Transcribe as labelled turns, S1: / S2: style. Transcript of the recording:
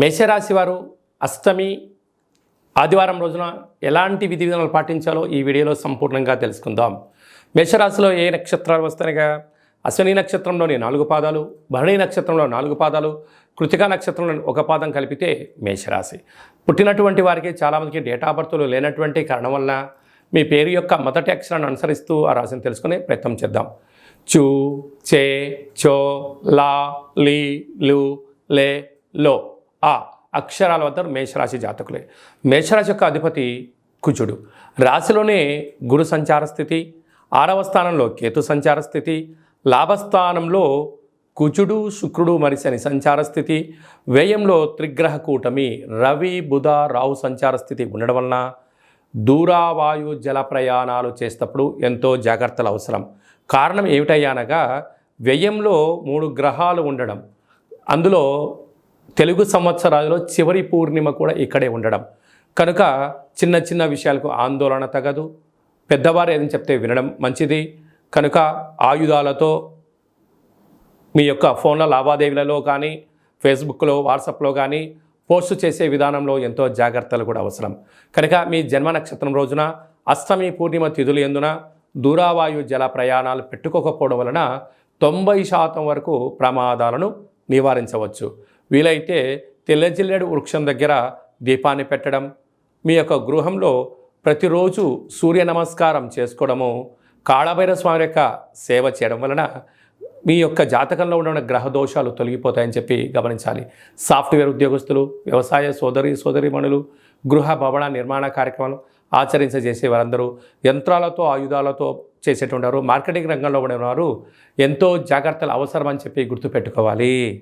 S1: మేషరాశి వారు అష్టమి ఆదివారం రోజున ఎలాంటి విధి విధానాలు పాటించాలో ఈ వీడియోలో సంపూర్ణంగా తెలుసుకుందాం. మేషరాశిలో ఏ నక్షత్రాలు వస్తాయిగా? అశ్విని నక్షత్రంలోని 4 పాదాలు, భరణి నక్షత్రంలో 4 పాదాలు, కృతికా నక్షత్రంలో 1 పాదం కలిపితే మేషరాశి. పుట్టినటువంటి వారికి చాలామందికి డేటా బర్త్లు లేనటువంటి కారణం వల్ల మీ పేరు యొక్క మొదటి అక్షరాన్ని అనుసరిస్తూ ఆ రాశిని తెలుసుకునే ప్రయత్నం చేద్దాం. చూ, చే, చో, లా, లీ, లు, లే, లో, ఆ అక్షరాల వద్ద మేషరాశి జాతకులే. మేషరాశి యొక్క అధిపతి కుజుడు. రాశిలోనే గురు సంచార స్థితి, 6వ స్థానంలో కేతు సంచార స్థితి, లాభస్థానంలో కుజుడు, శుక్రుడు మరి శని సంచార స్థితి, వ్యయంలో త్రిగ్రహ కూటమి రవి, బుధ, రాహు సంచార స్థితి ఉండడం వలన దూరావాయు జల ప్రయాణాలు చేసేటప్పుడు ఎంతో జాగ్రత్తలు అవసరం. కారణం ఏమిటయ్యానగా వ్యయంలో 3 గ్రహాలు ఉండడం, అందులో తెలుగు సంవత్సరాలలో చివరి పూర్ణిమ కూడా ఇక్కడే ఉండడం కనుక చిన్న చిన్న విషయాలకు ఆందోళన తగదు. పెద్దవారు ఏదని చెప్తే వినడం మంచిది. కనుక ఆయుధాలతో మీ యొక్క ఫోన్ల లావాదేవీలలో కానీ, ఫేస్బుక్లో, వాట్సాప్లో కానీ పోస్టు చేసే విధానంలో ఎంతో జాగ్రత్తలు కూడా అవసరం. కనుక మీ జన్మ నక్షత్రం రోజున అష్టమి పూర్ణిమ తిథులు ఎందున దూరావాయు జల ప్రయాణాలు పెట్టుకోకపోవడం వలన 90% వరకు ప్రమాదాలను నివారించవచ్చు. వీలైతే తెల్లజిల్లేడు వృక్షం దగ్గర దీపాన్ని పెట్టడం, మీ యొక్క గృహంలో ప్రతిరోజు సూర్య నమస్కారం చేసుకోవడము, కాళభైరవ స్వామి యొక్క సేవ చేయడం వలన మీ యొక్క జాతకంలో ఉన్న గ్రహ దోషాలు తొలగిపోతాయని చెప్పి గమనించాలి. సాఫ్ట్వేర్ ఉద్యోగస్తులు, వ్యవసాయ సోదరీమణులు, గృహ భవన నిర్మాణ కార్యక్రమాలు ఆచరించేసే వారందరూ, యంత్రాలతో ఆయుధాలతో చేసేటువంటి వారు, మార్కెటింగ్ రంగంలో ఉన్నవారు ఎంతో జాగ్రత్తలు అవసరమని చెప్పి గుర్తుపెట్టుకోవాలి.